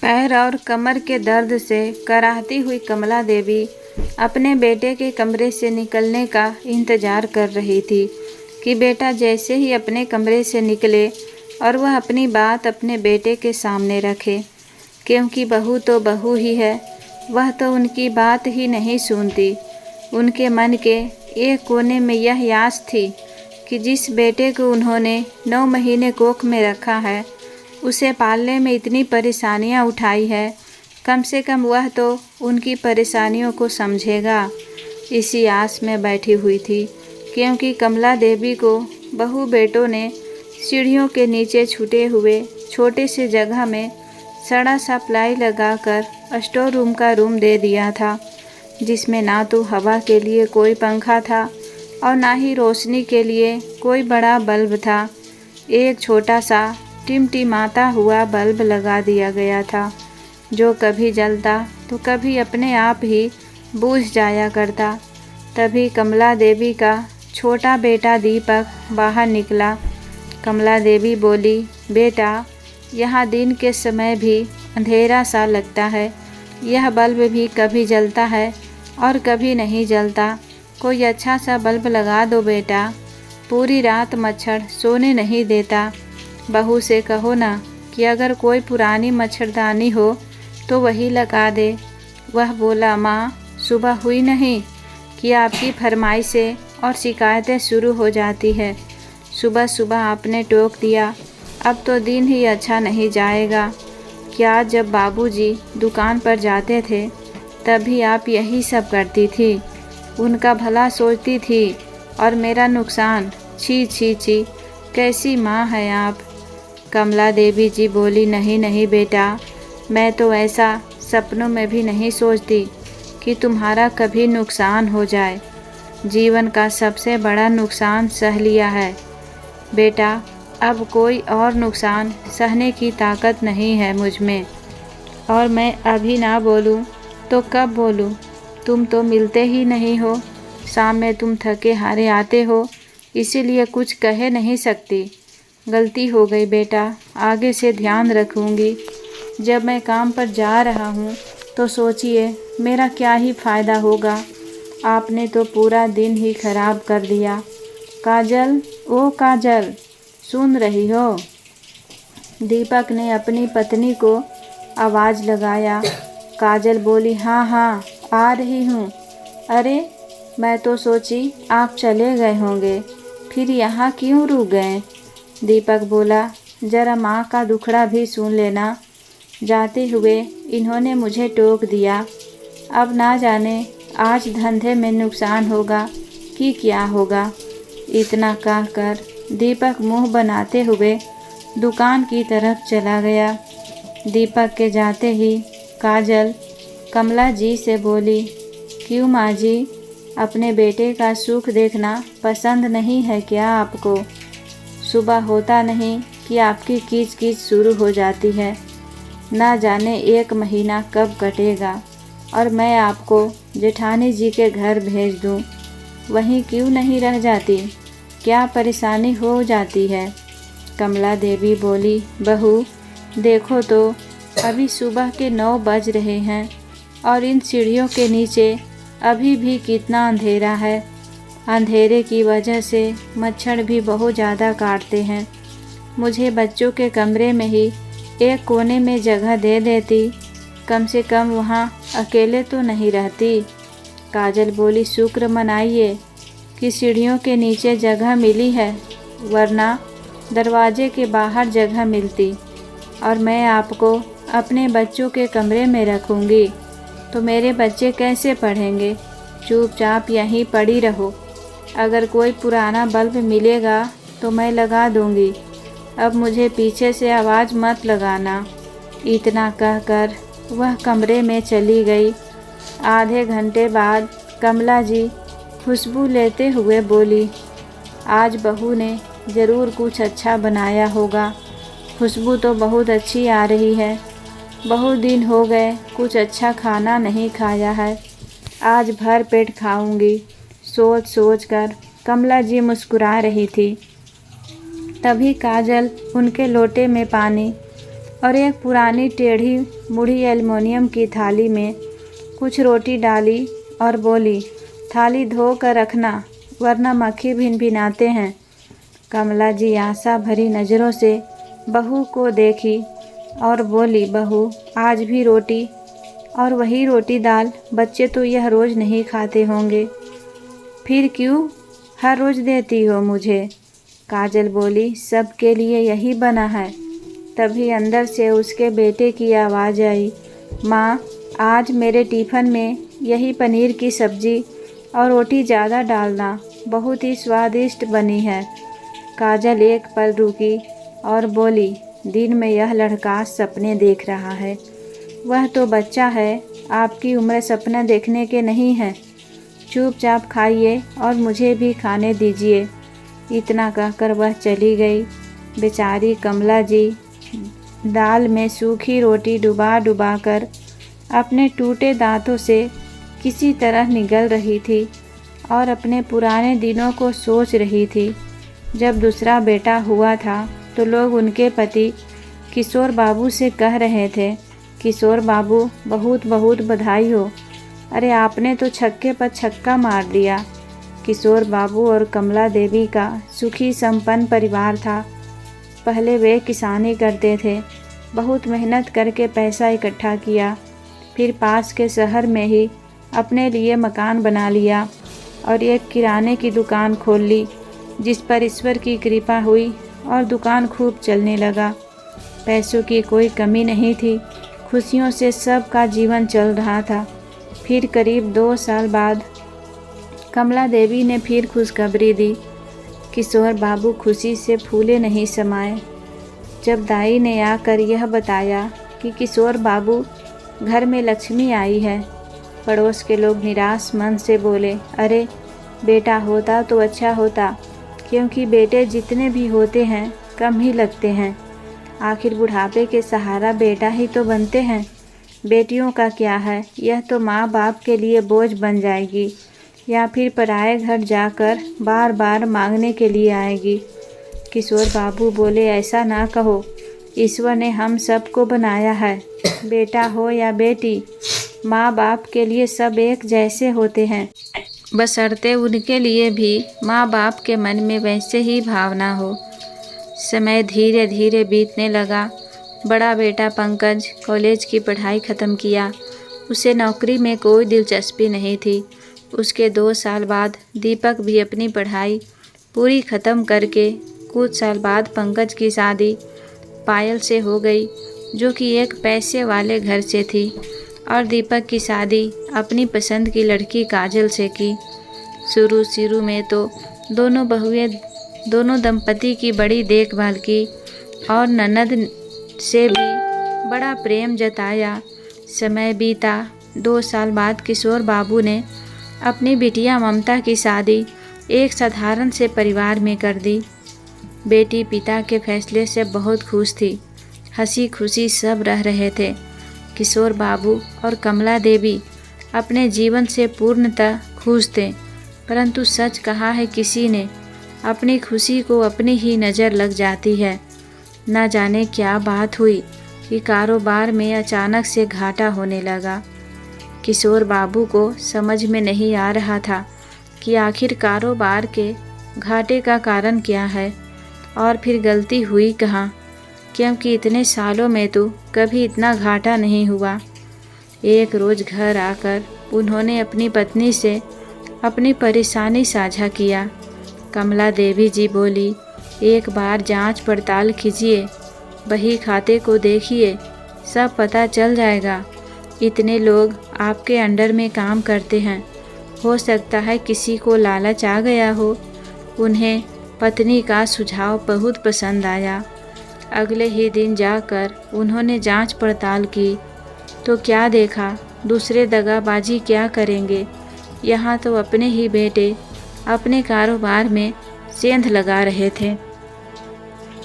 पैर और कमर के दर्द से कराहती हुई कमला देवी अपने बेटे के कमरे से निकलने का इंतज़ार कर रही थी कि बेटा जैसे ही अपने कमरे से निकले और वह अपनी बात अपने बेटे के सामने रखे, क्योंकि बहू तो बहू ही है, वह तो उनकी बात ही नहीं सुनती। उनके मन के एक कोने में यह आस थी कि जिस बेटे को उन्होंने 9 महीने कोख में रखा है, उसे पालने में इतनी परेशानियां उठाई है, कम से कम वह तो उनकी परेशानियों को समझेगा। इसी आस में बैठी हुई थी, क्योंकि कमला देवी को बहू बेटों ने सीढ़ियों के नीचे छूटे हुए छोटे से जगह में सड़ा सा प्लाई लगाकर स्टोर रूम का रूम दे दिया था, जिसमें ना तो हवा के लिए कोई पंखा था और ना ही रोशनी के लिए कोई बड़ा बल्ब था। एक छोटा सा टिमटिमाता हुआ बल्ब लगा दिया गया था, जो कभी जलता तो कभी अपने आप ही बुझ जाया करता। तभी कमला देवी का छोटा बेटा दीपक बाहर निकला। कमला देवी बोली, बेटा यहाँ दिन के समय भी अंधेरा सा लगता है, यह बल्ब भी कभी जलता है और कभी नहीं जलता। कोई अच्छा सा बल्ब लगा दो बेटा, पूरी रात मच्छर सोने नहीं देता। बहू से कहो ना कि अगर कोई पुरानी मच्छरदानी हो तो वही लगा दे। वह बोला, माँ सुबह हुई नहीं कि आपकी फरमाइशें और शिकायतें शुरू हो जाती है। सुबह सुबह आपने टोक दिया, अब तो दिन ही अच्छा नहीं जाएगा। क्या जब बाबूजी दुकान पर जाते थे तभी आप यही सब करती थी, उनका भला सोचती थी और मेरा नुकसान। छी छी छी, कैसी माँ है आप। कमला देवी जी बोली, नहीं नहीं बेटा, मैं तो ऐसा सपनों में भी नहीं सोचती कि तुम्हारा कभी नुकसान हो जाए। जीवन का सबसे बड़ा नुकसान सह लिया है बेटा, अब कोई और नुकसान सहने की ताकत नहीं है मुझ में। और मैं अभी ना बोलूं तो कब बोलूं? तुम तो मिलते ही नहीं हो, शाम में तुम थके हारे आते हो, इसीलिए कुछ कह नहीं सकती। गलती हो गई बेटा, आगे से ध्यान रखूंगी। जब मैं काम पर जा रहा हूँ तो सोचिए मेरा क्या ही फ़ायदा होगा। आपने तो पूरा दिन ही खराब कर दिया। काजल, ओ काजल, सुन रही हो? दीपक ने अपनी पत्नी को आवाज़ लगाया। काजल बोली, हाँ हाँ आ रही हूँ। अरे मैं तो सोची आप चले गए होंगे, फिर यहाँ क्यों रुक गए? दीपक बोला, जरा माँ का दुखड़ा भी सुन लेना। जाते हुए इन्होंने मुझे टोक दिया, अब ना जाने आज धंधे में नुकसान होगा कि क्या होगा। इतना कहकर दीपक मुंह बनाते हुए दुकान की तरफ चला गया। दीपक के जाते ही काजल कमला जी से बोली, क्यों माँ जी, अपने बेटे का सुख देखना पसंद नहीं है क्या आपको? सुबह होता नहीं कि आपकी कीच कीच शुरू हो जाती है। ना जाने 1 महीना कब कटेगा और मैं आपको जेठानी जी के घर भेज दूं। वहीं क्यों नहीं रह जाती? क्या परेशानी हो जाती है? कमला देवी बोली, बहू देखो तो अभी सुबह के 9 बज रहे हैं और इन सीढ़ियों के नीचे अभी भी कितना अंधेरा है। अंधेरे की वजह से मच्छर भी बहुत ज़्यादा काटते हैं। मुझे बच्चों के कमरे में ही एक कोने में जगह दे देती, कम से कम वहाँ अकेले तो नहीं रहती। काजल बोली, शुक्र मनाइए कि सीढ़ियों के नीचे जगह मिली है, वरना दरवाजे के बाहर जगह मिलती और मैं आपको अपने बच्चों के कमरे में रखूँगी तो मेरे बच्चे कैसे पढ़ेंगे? चुपचाप यहीं पड़ी रहो। अगर कोई पुराना बल्ब मिलेगा तो मैं लगा दूँगी, अब मुझे पीछे से आवाज़ मत लगाना। इतना कहकर वह कमरे में चली गई। आधे घंटे बाद कमला जी खुशबू लेते हुए बोली, आज बहू ने ज़रूर कुछ अच्छा बनाया होगा। खुशबू तो बहुत अच्छी आ रही है। बहुत दिन हो गए कुछ अच्छा खाना नहीं खाया है, आज भर पेट खाऊंगी। सोच सोच कर कमला जी मुस्कुरा रही थी। तभी काजल उनके लोटे में पानी और एक पुरानी टेढ़ी मुड़ी एल्युमिनियम की थाली में कुछ रोटी डाली और बोली, थाली धो कर रखना वरना मक्खी भिनभिनाते हैं। कमला जी आशा भरी नज़रों से बहू को देखी और बोली, बहू आज भी रोटी और वही रोटी दाल, बच्चे तो यह रोज़ नहीं खाते होंगे, फिर क्यों हर रोज़ देती हो मुझे? काजल बोली, सबके लिए यही बना है। तभी अंदर से उसके बेटे की आवाज़ आई, माँ आज मेरे टिफ़िन में यही पनीर की सब्ज़ी और रोटी ज़्यादा डालना, बहुत ही स्वादिष्ट बनी है। काजल एक पल रुकी और बोली, दिन में यह लड़का सपने देख रहा है, वह तो बच्चा है, आपकी उम्र सपना देखने के नहीं है। चुपचाप खाइए और मुझे भी खाने दीजिए। इतना कहकर वह चली गई। बेचारी कमला जी दाल में सूखी रोटी डुबा डुबा कर अपने टूटे दांतों से किसी तरह निगल रही थी और अपने पुराने दिनों को सोच रही थी। जब दूसरा बेटा हुआ था तो लोग उनके पति किशोर बाबू से कह रहे थे, किशोर बाबू बहुत बहुत बधाई हो, अरे आपने तो छक्के पर छक्का मार दिया। किशोर बाबू और कमला देवी का सुखी संपन्न परिवार था। पहले वे किसानी करते थे, बहुत मेहनत करके पैसा इकट्ठा किया, फिर पास के शहर में ही अपने लिए मकान बना लिया और एक किराने की दुकान खोल ली, जिस पर ईश्वर की कृपा हुई और दुकान खूब चलने लगा। पैसों की कोई कमी नहीं थी, खुशियों से सबका जीवन चल रहा था। फिर करीब 2 साल बाद कमला देवी ने फिर खुशखबरी दी। किशोर बाबू खुशी से फूले नहीं समाए। जब दाई ने आकर यह बताया कि किशोर बाबू घर में लक्ष्मी आई है, पड़ोस के लोग निराश मन से बोले, अरे बेटा होता तो अच्छा होता, क्योंकि बेटे जितने भी होते हैं कम ही लगते हैं। आखिर बुढ़ापे के सहारा बेटा ही तो बनते हैं। बेटियों का क्या है, यह तो माँ बाप के लिए बोझ बन जाएगी या फिर पराए घर जाकर बार बार मांगने के लिए आएगी। किशोर बाबू बोले, ऐसा ना कहो, ईश्वर ने हम सबको बनाया है, बेटा हो या बेटी, माँ बाप के लिए सब एक जैसे होते हैं, बशर्ते उनके लिए भी माँ बाप के मन में वैसे ही भावना हो। समय धीरे धीरे बीतने लगा। बड़ा बेटा पंकज कॉलेज की पढ़ाई ख़त्म किया। उसे नौकरी में कोई दिलचस्पी नहीं थी। उसके 2 साल बाद दीपक भी अपनी पढ़ाई पूरी ख़त्म करके कुछ साल बाद पंकज की शादी पायल से हो गई, जो कि एक पैसे वाले घर से थी, और दीपक की शादी अपनी पसंद की लड़की काजल से की। शुरू में तो दोनों बहुएं दोनों दंपति की बड़ी देखभाल की और ननद से भी बड़ा प्रेम जताया। समय बीता। 2 साल बाद किशोर बाबू ने अपनी बिटिया ममता की शादी एक साधारण से परिवार में कर दी। बेटी पिता के फैसले से बहुत खुश थी। हंसी खुशी सब रह रहे थे। किशोर बाबू और कमला देवी अपने जीवन से पूर्णतः खुश थे, परंतु सच कहा है किसी ने, अपनी खुशी को अपनी ही नज़र लग जाती है। न जाने क्या बात हुई कि कारोबार में अचानक से घाटा होने लगा। किशोर बाबू को समझ में नहीं आ रहा था कि आखिर कारोबार के घाटे का कारण क्या है और फिर गलती हुई कहाँ, क्योंकि इतने सालों में तो कभी इतना घाटा नहीं हुआ। एक रोज़ घर आकर उन्होंने अपनी पत्नी से अपनी परेशानी साझा किया। कमला देवी जी बोली, एक बार जांच पड़ताल कीजिए, बही खाते को देखिए, सब पता चल जाएगा। इतने लोग आपके अंडर में काम करते हैं, हो सकता है किसी को लालच आ गया हो। उन्हें पत्नी का सुझाव बहुत पसंद आया। अगले ही दिन जाकर उन्होंने जांच पड़ताल की तो क्या देखा, दूसरे दगाबाजी क्या करेंगे, यहाँ तो अपने ही बेटे अपने कारोबार में सेंध लगा रहे थे।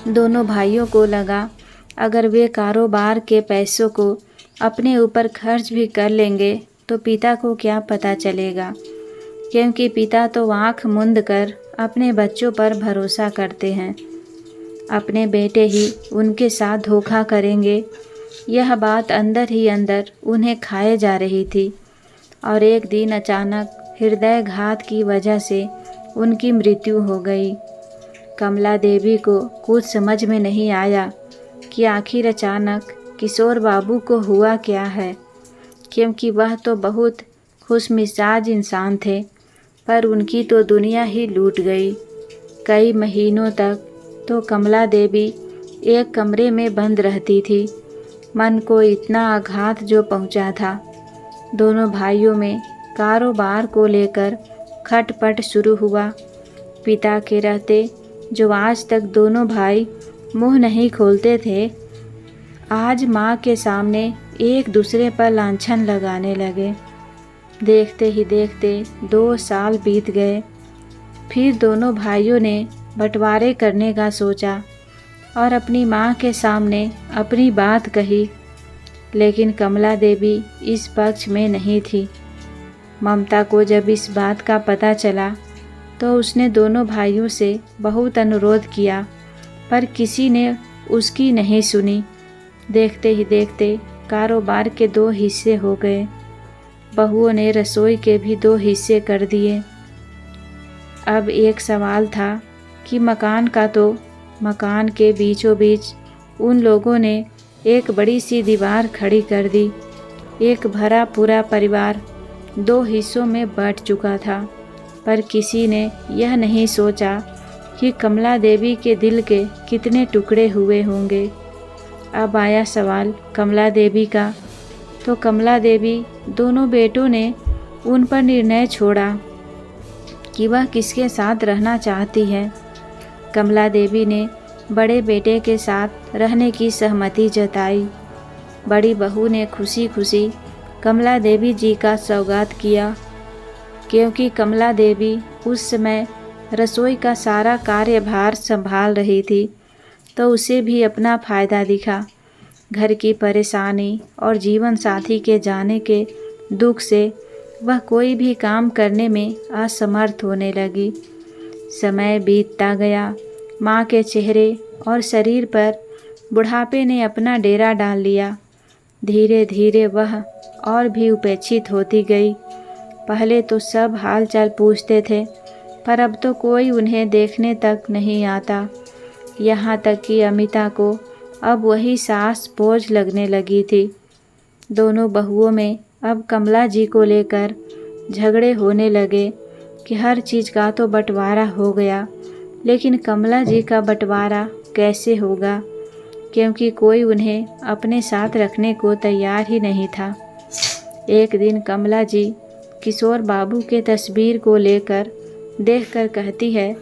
दोनों भाइयों को लगा अगर वे कारोबार के पैसों को अपने ऊपर खर्च भी कर लेंगे तो पिता को क्या पता चलेगा, क्योंकि पिता तो आँख मूंद कर अपने बच्चों पर भरोसा करते हैं। अपने बेटे ही उनके साथ धोखा करेंगे, यह बात अंदर ही अंदर उन्हें खाए जा रही थी। और एक दिन अचानक हृदयघात की वजह से उनकी मृत्यु हो गई। कमला देवी को कुछ समझ में नहीं आया कि आखिर अचानक किशोर बाबू को हुआ क्या है, क्योंकि वह तो बहुत खुशमिजाज इंसान थे, पर उनकी तो दुनिया ही लूट गई। कई महीनों तक तो कमला देवी एक कमरे में बंद रहती थी। मन को इतना आघात जो पहुंचा था। दोनों भाइयों में कारोबार को लेकर खटपट शुरू हुआ। पिता के रहते जो आज तक दोनों भाई मुंह नहीं खोलते थे, आज माँ के सामने एक दूसरे पर लांछन लगाने लगे। देखते ही देखते 2 साल बीत गए। फिर दोनों भाइयों ने बंटवारे करने का सोचा और अपनी माँ के सामने अपनी बात कही, लेकिन कमला देवी इस पक्ष में नहीं थी। ममता को जब इस बात का पता चला तो उसने दोनों भाइयों से बहुत अनुरोध किया, पर किसी ने उसकी नहीं सुनी। देखते ही देखते कारोबार के 2 हिस्से हो गए। बहुओं ने रसोई के भी 2 हिस्से कर दिए। अब एक सवाल था कि मकान का, तो मकान के बीचों बीच उन लोगों ने एक बड़ी सी दीवार खड़ी कर दी। एक भरा पूरा परिवार 2 हिस्सों में बंट चुका था, पर किसी ने यह नहीं सोचा कि कमला देवी के दिल के कितने टुकड़े हुए होंगे। अब आया सवाल कमला देवी का, तो कमला देवी दोनों बेटों ने उन पर निर्णय छोड़ा कि वह किसके साथ रहना चाहती है। कमला देवी ने बड़े बेटे के साथ रहने की सहमति जताई। बड़ी बहू ने खुशी खुशी कमला देवी जी का सौगात किया, क्योंकि कमला देवी उस समय रसोई का सारा कार्यभार संभाल रही थी, तो उसे भी अपना फ़ायदा दिखा। घर की परेशानी और जीवन साथी के जाने के दुख से वह कोई भी काम करने में असमर्थ होने लगी। समय बीतता गया। माँ के चेहरे और शरीर पर बुढ़ापे ने अपना डेरा डाल लिया। धीरे धीरे वह और भी उपेक्षित होती गई। पहले तो सब हाल चाल पूछते थे, पर अब तो कोई उन्हें देखने तक नहीं आता। यहाँ तक कि अमिता को अब वही सास बोझ लगने लगी थी। दोनों बहुओं में अब कमला जी को लेकर झगड़े होने लगे कि हर चीज़ का तो बंटवारा हो गया, लेकिन कमला जी का बंटवारा कैसे होगा, क्योंकि कोई उन्हें अपने साथ रखने को तैयार ही नहीं था। एक दिन कमला जी किशोर बाबू के तस्वीर को लेकर देखकर कहती है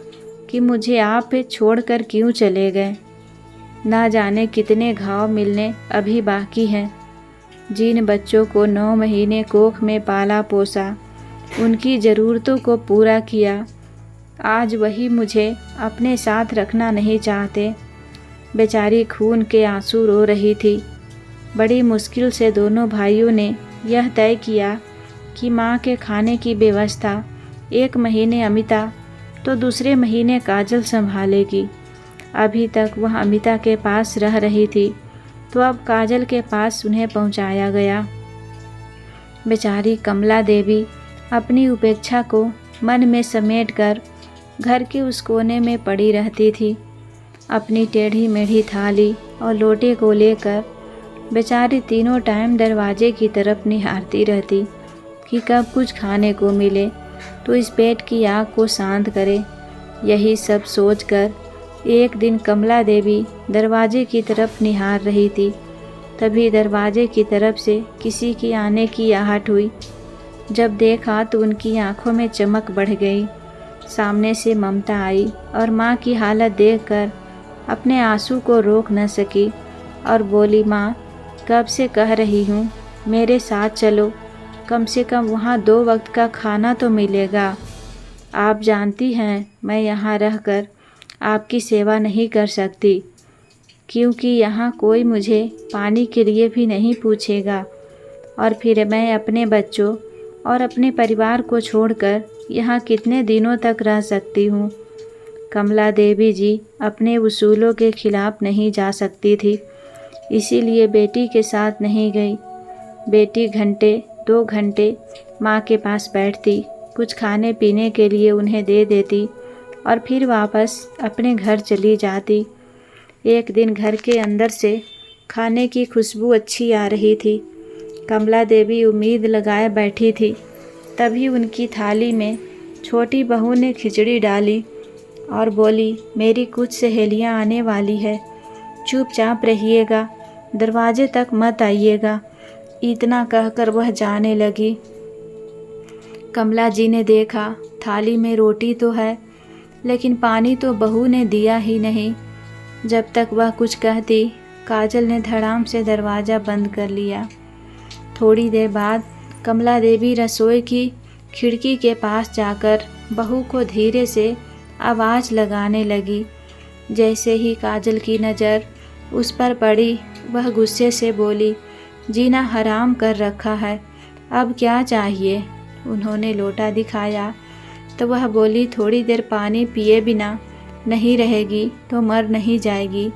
कि मुझे आप पे छोड़कर क्यों चले गए। ना जाने कितने घाव मिलने अभी बाकी हैं। जिन बच्चों को 9 महीने कोख में पाला पोसा, उनकी ज़रूरतों को पूरा किया, आज वही मुझे अपने साथ रखना नहीं चाहते। बेचारी खून के आंसू रो रही थी। बड़ी मुश्किल से दोनों भाइयों ने यह तय किया कि माँ के खाने की व्यवस्था एक महीने अमिता तो दूसरे महीने काजल संभालेगी। अभी तक वह अमिता के पास रह रही थी, तो अब काजल के पास उन्हें पहुंचाया गया। बेचारी कमला देवी अपनी उपेक्षा को मन में समेटकर घर के उस कोने में पड़ी रहती थी। अपनी टेढ़ी मेढ़ी थाली और लोटे को लेकर बेचारी तीनों टाइम दरवाजे की तरफ निहारती रहती कि कब कुछ खाने को मिले तो इस पेट की आग को शांत करे। यही सब सोचकर एक दिन कमला देवी दरवाजे की तरफ निहार रही थी। तभी दरवाजे की तरफ से किसी की आने की आहट हुई। जब देखा तो उनकी आंखों में चमक बढ़ गई। सामने से ममता आई और माँ की हालत देखकर अपने आंसू को रोक न सकी और बोली, माँ कब से कह रही हूँ मेरे साथ चलो, कम से कम वहाँ 2 वक्त का खाना तो मिलेगा। आप जानती हैं मैं यहाँ रहकर आपकी सेवा नहीं कर सकती, क्योंकि यहाँ कोई मुझे पानी के लिए भी नहीं पूछेगा, और फिर मैं अपने बच्चों और अपने परिवार को छोड़कर यहाँ कितने दिनों तक रह सकती हूँ। कमला देवी जी अपने उसूलों के खिलाफ नहीं जा सकती थी, इसीलिए बेटी के साथ नहीं गई। बेटी घंटे 2 घंटे माँ के पास बैठती, कुछ खाने पीने के लिए उन्हें दे देती और फिर वापस अपने घर चली जाती। एक दिन घर के अंदर से खाने की खुशबू अच्छी आ रही थी। कमला देवी उम्मीद लगाए बैठी थी, तभी उनकी थाली में छोटी बहू ने खिचड़ी डाली और बोली, मेरी कुछ सहेलियां आने वाली है, चुपचाप रहिएगा, दरवाजे तक मत आइएगा। इतना कहकर वह जाने लगी। कमला जी ने देखा थाली में रोटी तो है, लेकिन पानी तो बहू ने दिया ही नहीं। जब तक वह कुछ कहती, काजल ने धड़ाम से दरवाज़ा बंद कर लिया। थोड़ी देर बाद कमला देवी रसोई की खिड़की के पास जाकर बहू को धीरे से आवाज़ लगाने लगी। जैसे ही काजल की नज़र उस पर पड़ी, वह गुस्से से बोली, जीना हराम कर रखा है, अब क्या चाहिए? उन्होंने लोटा दिखाया तो वह बोली, थोड़ी देर पानी पिए बिना नहीं रहेगी तो मर नहीं जाएगी।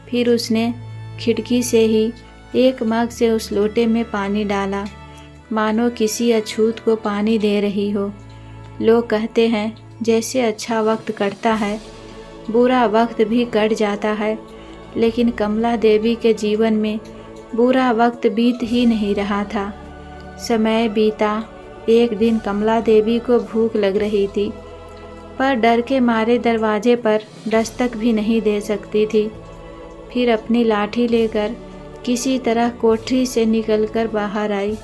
फिर उसने खिड़की से ही एक मग से उस लोटे में पानी डाला, मानो किसी अछूत को पानी दे रही हो। लोग कहते हैं जैसे अच्छा वक्त कटता है, बुरा वक्त भी कट जाता है, लेकिन कमला देवी के जीवन में बुरा वक्त बीत ही नहीं रहा था। समय बीता। एक दिन कमला देवी को भूख लग रही थी, पर डर के मारे दरवाजे पर दस्तक भी नहीं दे सकती थी। फिर अपनी लाठी लेकर किसी तरह कोठरी से निकलकर बाहर आई।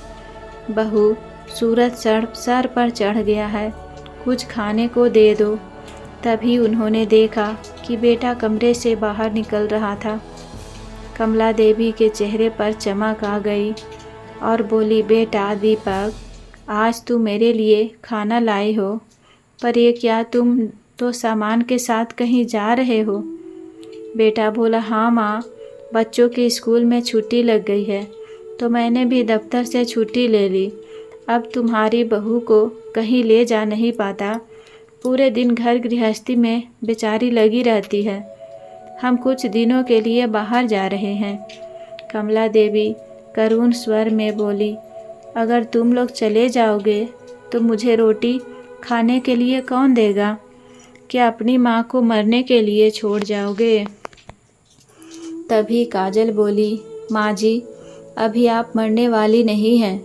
बहू, सूरज सर पर चढ़ गया है, कुछ खाने को दे दो। तभी उन्होंने देखा कि बेटा कमरे से बाहर निकल रहा था। कमला देवी के चेहरे पर चमक आ गई और बोली, बेटा दीपक, आज तू मेरे लिए खाना लाई हो, पर ये क्या, तुम तो सामान के साथ कहीं जा रहे हो? बेटा बोला, हाँ माँ, बच्चों के स्कूल में छुट्टी लग गई है तो मैंने भी दफ्तर से छुट्टी ले ली। अब तुम्हारी बहू को कहीं ले जा नहीं पाता, पूरे दिन घर गृहस्थी में बेचारी लगी रहती है। हम कुछ दिनों के लिए बाहर जा रहे हैं। कमला देवी करुण स्वर में बोली, अगर तुम लोग चले जाओगे तो मुझे रोटी खाने के लिए कौन देगा? क्या अपनी माँ को मरने के लिए छोड़ जाओगे? तभी काजल बोली, माँ जी, अभी आप मरने वाली नहीं हैं,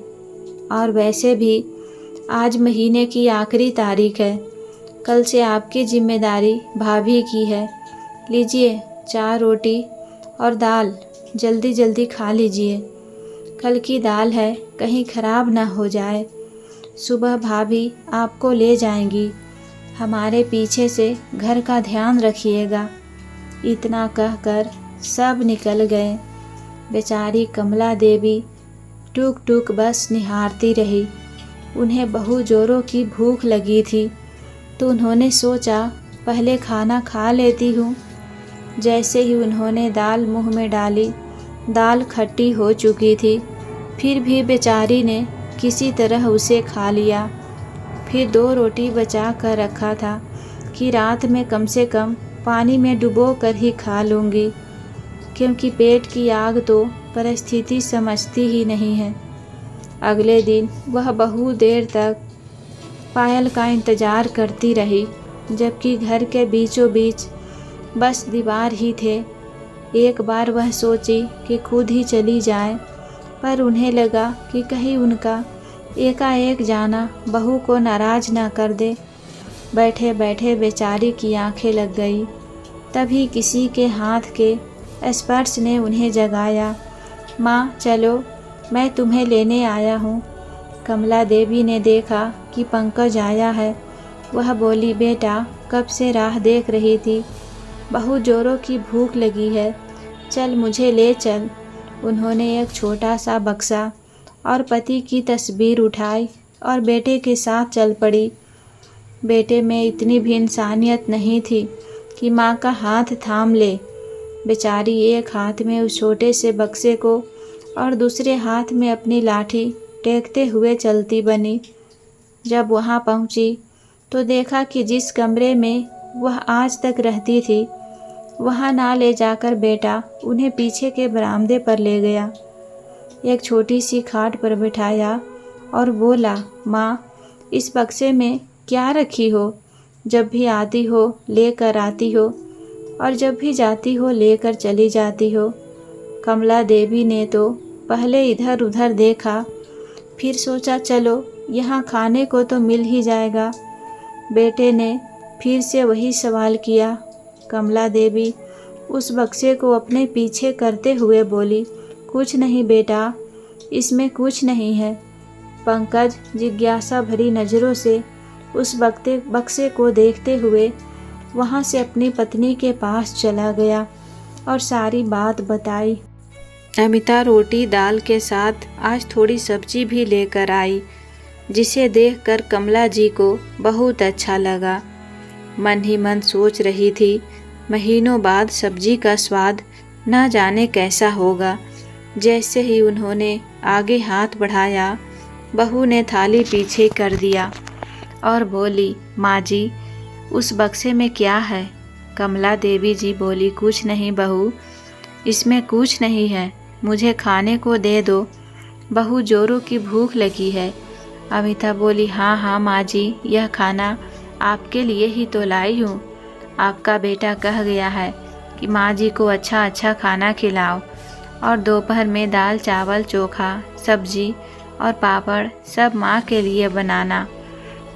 और वैसे भी आज महीने की आखिरी तारीख है, कल से आपकी जिम्मेदारी भाभी की है। लीजिए 4 रोटी और दाल, जल्दी जल्दी खा लीजिए, कल की दाल है, कहीं ख़राब ना हो जाए। सुबह भाभी आपको ले जाएंगी, हमारे पीछे से घर का ध्यान रखिएगा। इतना कहकर सब निकल गए। बेचारी कमला देवी टूक टूक बस निहारती रही। उन्हें बहु जोरों की भूख लगी थी, तो उन्होंने सोचा पहले खाना खा लेती हूँ। जैसे ही उन्होंने दाल मुंह में डाली, दाल खट्टी हो चुकी थी, फिर भी बेचारी ने किसी तरह उसे खा लिया। फिर 2 रोटी बचा कर रखा था कि रात में कम से कम पानी में डुबो कर ही खा लूँगी, क्योंकि पेट की आग तो परिस्थिति समझती ही नहीं है। अगले दिन वह बहुत देर तक पायल का इंतज़ार करती रही, जबकि घर के बीचों बीच बस दीवार ही थे। एक बार वह सोची कि खुद ही चली जाए, पर उन्हें लगा कि कहीं उनका एकाएक जाना बहू को नाराज़ ना कर दे। बैठे बैठे बेचारी की आंखें लग गई। तभी किसी के हाथ के स्पर्श ने उन्हें जगाया। माँ चलो, मैं तुम्हें लेने आया हूँ। कमला देवी ने देखा कि पंकज आया है। वह बोली, बेटा कब से राह देख रही थी, बहुत जोरों की भूख लगी है, चल मुझे ले चल। उन्होंने एक छोटा सा बक्सा और पति की तस्वीर उठाई और बेटे के साथ चल पड़ी। बेटे में इतनी भी इंसानियत नहीं थी कि माँ का हाथ थाम ले। बेचारी एक हाथ में उस छोटे से बक्से को और दूसरे हाथ में अपनी लाठी टेकते हुए चलती बनी। जब वहाँ पहुँची तो देखा कि जिस कमरे में वह आज तक रहती थी, वहाँ ना ले जाकर बेटा उन्हें पीछे के बरामदे पर ले गया। एक छोटी सी खाट पर बिठाया और बोला, माँ, इस बक्से में क्या रखी हो? जब भी आती हो लेकर आती हो और जब भी जाती हो लेकर चली जाती हो। कमला देवी ने तो पहले इधर उधर देखा, फिर सोचा चलो यहाँ खाने को तो मिल ही जाएगा। बेटे ने फिर से वही सवाल किया। कमला देवी उस बक्से को अपने पीछे करते हुए बोली, कुछ नहीं बेटा, इसमें कुछ नहीं है। पंकज जिज्ञासा भरी नज़रों से उस बक्से को देखते हुए वहाँ से अपनी पत्नी के पास चला गया और सारी बात बताई। अमिता रोटी दाल के साथ आज थोड़ी सब्जी भी लेकर आई, जिसे देखकर कमला जी को बहुत अच्छा लगा। मन ही मन सोच रही थी, महीनों बाद सब्जी का स्वाद न जाने कैसा होगा। जैसे ही उन्होंने आगे हाथ बढ़ाया, बहू ने थाली पीछे कर दिया और बोली, माँ जी, उस बक्से में क्या है? कमला देवी जी बोली, कुछ नहीं बहू, इसमें कुछ नहीं है, मुझे खाने को दे दो, बहू जोरों की भूख लगी है। अमिता बोली, हाँ हाँ माँ जी, यह खाना आपके लिए ही तो लाई हूँ। आपका बेटा कह गया है कि माँ जी को अच्छा अच्छा खाना खिलाओ और दोपहर में दाल चावल चोखा सब्जी और पापड़ सब माँ के लिए बनाना।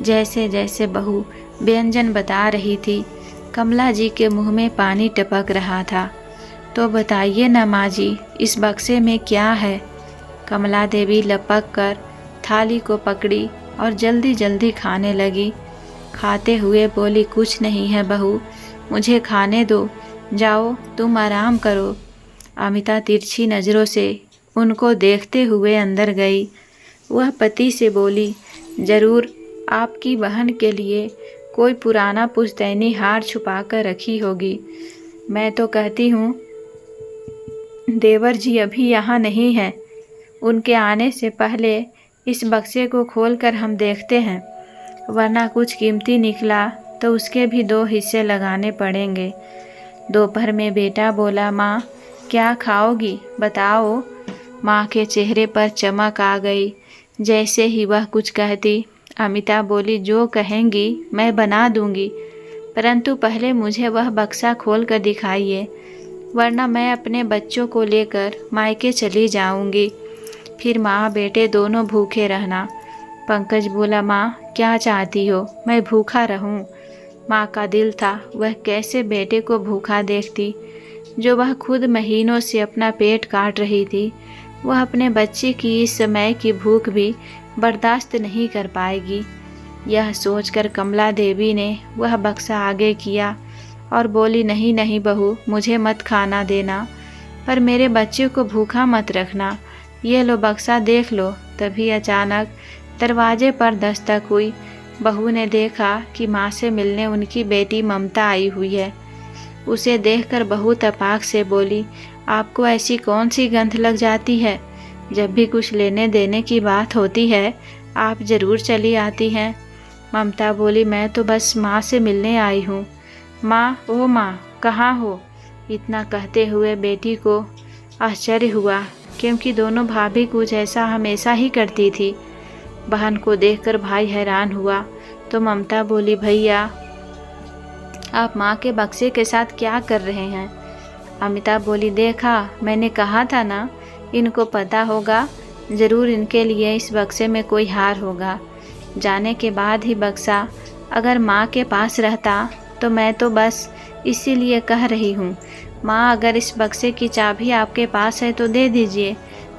जैसे जैसे बहू व्यंजन बता रही थी, कमला जी के मुंह में पानी टपक रहा था। तो बताइए ना माँ जी, इस बक्से में क्या है? कमला देवी लपक कर थाली को पकड़ी और जल्दी जल्दी खाने लगी। खाते हुए बोली, कुछ नहीं है बहू, मुझे खाने दो, जाओ तुम आराम करो। अमिता तिरछी नज़रों से उनको देखते हुए अंदर गई। वह पति से बोली, ज़रूर आपकी बहन के लिए कोई पुराना पुश्तैनी हार छुपा कर रखी होगी। मैं तो कहती हूँ देवर जी अभी यहाँ नहीं हैं, उनके आने से पहले इस बक्से को खोलकर हम देखते हैं, वरना कुछ कीमती निकला तो उसके भी 2 हिस्से लगाने पड़ेंगे। दोपहर में बेटा बोला, माँ क्या खाओगी बताओ। माँ के चेहरे पर चमक आ गई। जैसे ही वह कुछ कहती, अमिता बोली, जो कहेंगी मैं बना दूंगी, परंतु पहले मुझे वह बक्सा खोल कर दिखाइए, वरना मैं अपने बच्चों को लेकर मायके चली जाऊंगी। फिर माँ बेटे दोनों भूखे रहना। पंकज बोला, माँ क्या चाहती हो, मैं भूखा रहूं? माँ का दिल था वह कैसे बेटे को भूखा देखती, जो वह खुद महीनों से अपना पेट काट रही थी। वह अपने बच्चे की इस समय की भूख भी बर्दाश्त नहीं कर पाएगी। यह सोचकर कमला देवी ने वह बक्सा आगे किया और बोली, नहीं नहीं बहू, मुझे मत खाना देना, पर मेरे बच्चे को भूखा मत रखना। ये लो बक्सा देख लो। तभी अचानक दरवाजे पर दस्तक हुई। बहू ने देखा कि माँ से मिलने उनकी बेटी ममता आई हुई है। उसे देखकर बहू तपाक से बोली, आपको ऐसी कौन सी गंध लग जाती है? जब भी कुछ लेने देने की बात होती है आप ज़रूर चली आती हैं। ममता बोली, मैं तो बस माँ से मिलने आई हूँ। माँ, ओ माँ, कहाँ हो? इतना कहते हुए बेटी को आश्चर्य हुआ, क्योंकि दोनों भाभी कुछ ऐसा हमेशा ही करती थी। बहन को देखकर भाई हैरान हुआ तो ममता बोली, भैया आप माँ के बक्से के साथ क्या कर रहे हैं? अमिता बोली, देखा, मैंने कहा था ना, इनको पता होगा, ज़रूर इनके लिए इस बक्से में कोई हार होगा। जाने के बाद ही बक्सा अगर माँ के पास रहता तो मैं तो बस इसीलिए कह रही हूँ। माँ, अगर इस बक्से की चाबी आपके पास है तो दे दीजिए,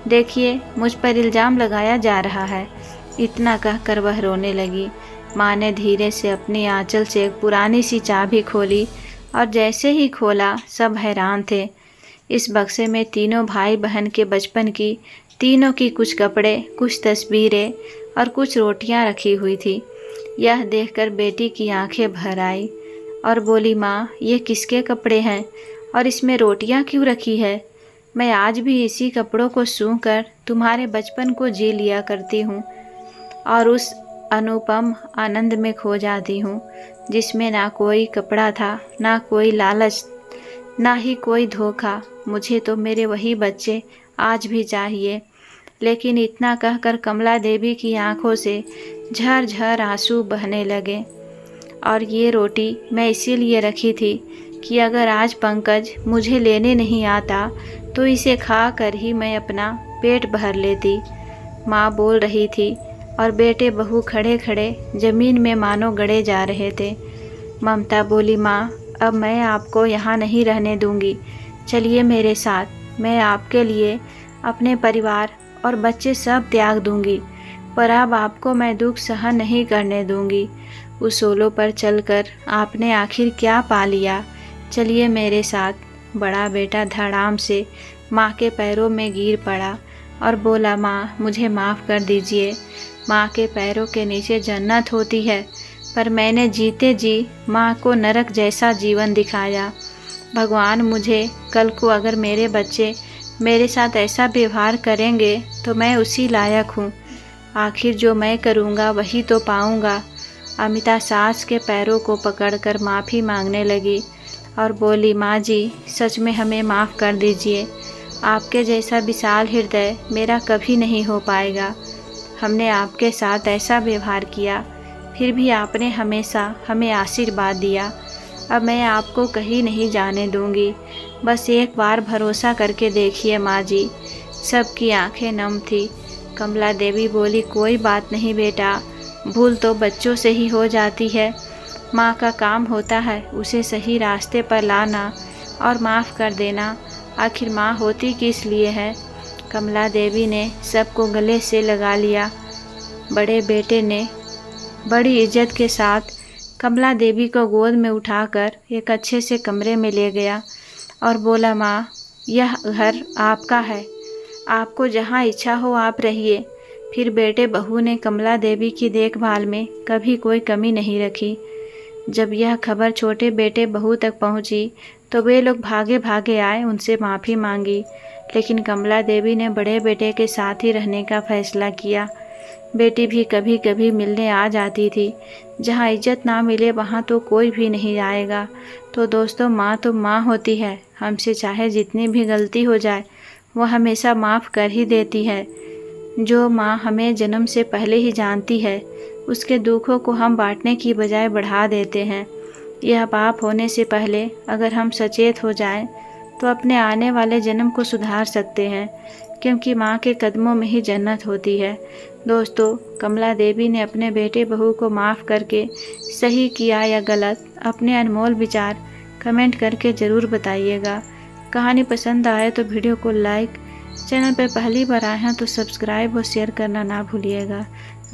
देखिए मुझ पर इल्ज़ाम लगाया जा रहा है। इतना कहकर वह रोने लगी। माँ ने धीरे से अपनी आंचल से एक पुरानी सी चाबी खोली और जैसे ही खोला सब हैरान थे। इस बक्से में तीनों भाई बहन के बचपन की, तीनों की कुछ कपड़े, कुछ तस्वीरें और कुछ रोटियां रखी हुई थी। यह देखकर बेटी की आंखें भर आई और बोली, माँ ये किसके कपड़े हैं और इसमें रोटियां क्यों रखी है? मैं आज भी इसी कपड़ों को सूंघकर तुम्हारे बचपन को जी लिया करती हूँ और उस अनुपम आनंद में खो जाती हूँ, जिसमें ना कोई कपड़ा था, ना कोई लालच, ना ही कोई धोखा। मुझे तो मेरे वही बच्चे आज भी चाहिए। लेकिन इतना कहकर कमला देवी की आंखों से झरझर आंसू बहने लगे। और ये रोटी मैं इसीलिए रखी थी कि अगर आज पंकज मुझे लेने नहीं आता तो इसे खा कर ही मैं अपना पेट भर लेती। माँ बोल रही थी और बेटे बहू खड़े खड़े ज़मीन में मानो गड़े जा रहे थे। ममता बोली, माँ अब मैं आपको यहाँ नहीं रहने दूँगी, चलिए मेरे साथ। मैं आपके लिए अपने परिवार और बच्चे सब त्याग दूँगी, पर अब आपको मैं दुख सहन नहीं करने दूँगी। उस ओलो पर चलकर आपने आखिर क्या पा लिया, चलिए मेरे साथ। बड़ा बेटा धड़ाम से माँ के पैरों में गिर पड़ा और बोला, माँ मुझे माफ़ कर दीजिए। माँ के पैरों के नीचे जन्नत होती है, पर मैंने जीते जी माँ को नरक जैसा जीवन दिखाया। भगवान मुझे कल को अगर मेरे बच्चे मेरे साथ ऐसा व्यवहार करेंगे तो मैं उसी लायक हूँ। आखिर जो मैं करूँगा वही तो पाऊँगा। अमिता सास के पैरों को पकड़कर माफ़ी मांगने लगी और बोली, माँ जी सच में हमें माफ़ कर दीजिए। आपके जैसा विशाल हृदय मेरा कभी नहीं हो पाएगा। हमने आपके साथ ऐसा व्यवहार किया, फिर भी आपने हमेशा हमें आशीर्वाद दिया। अब मैं आपको कहीं नहीं जाने दूंगी। बस एक बार भरोसा करके देखिए माँ जी। सबकी आंखें नम थी। कमला देवी बोली, कोई बात नहीं बेटा, भूल तो बच्चों से ही हो जाती है। माँ का काम होता है उसे सही रास्ते पर लाना और माफ़ कर देना। आखिर माँ होती किस लिए है। कमला देवी ने सबको गले से लगा लिया। बड़े बेटे ने बड़ी इज्जत के साथ कमला देवी को गोद में उठाकर एक अच्छे से कमरे में ले गया और बोला, माँ यह घर आपका है, आपको जहाँ इच्छा हो आप रहिए। फिर बेटे बहू ने कमला देवी की देखभाल में कभी कोई कमी नहीं रखी। जब यह खबर छोटे बेटे बहू तक पहुंची तो वे लोग भागे भागे आए, उनसे माफ़ी मांगी। लेकिन कमला देवी ने बड़े बेटे के साथ ही रहने का फैसला किया। बेटी भी कभी कभी मिलने आ जाती थी। जहाँ इज्जत ना मिले वहाँ तो कोई भी नहीं आएगा। तो दोस्तों, माँ तो माँ होती है। हमसे चाहे जितनी भी गलती हो जाए वो हमेशा माफ़ कर ही देती है। जो माँ हमें जन्म से पहले ही जानती है, उसके दुखों को हम बांटने की बजाय बढ़ा देते हैं। यह पाप होने से पहले अगर हम सचेत हो जाएं, तो अपने आने वाले जन्म को सुधार सकते हैं, क्योंकि माँ के कदमों में ही जन्नत होती है। दोस्तों, कमला देवी ने अपने बेटे बहू को माफ़ करके सही किया या गलत, अपने अनमोल विचार कमेंट करके ज़रूर बताइएगा। कहानी पसंद आए तो वीडियो को लाइक, चैनल पर पहली बार आए हैं तो सब्सक्राइब और शेयर करना ना भूलिएगा।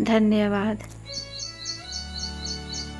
धन्यवाद।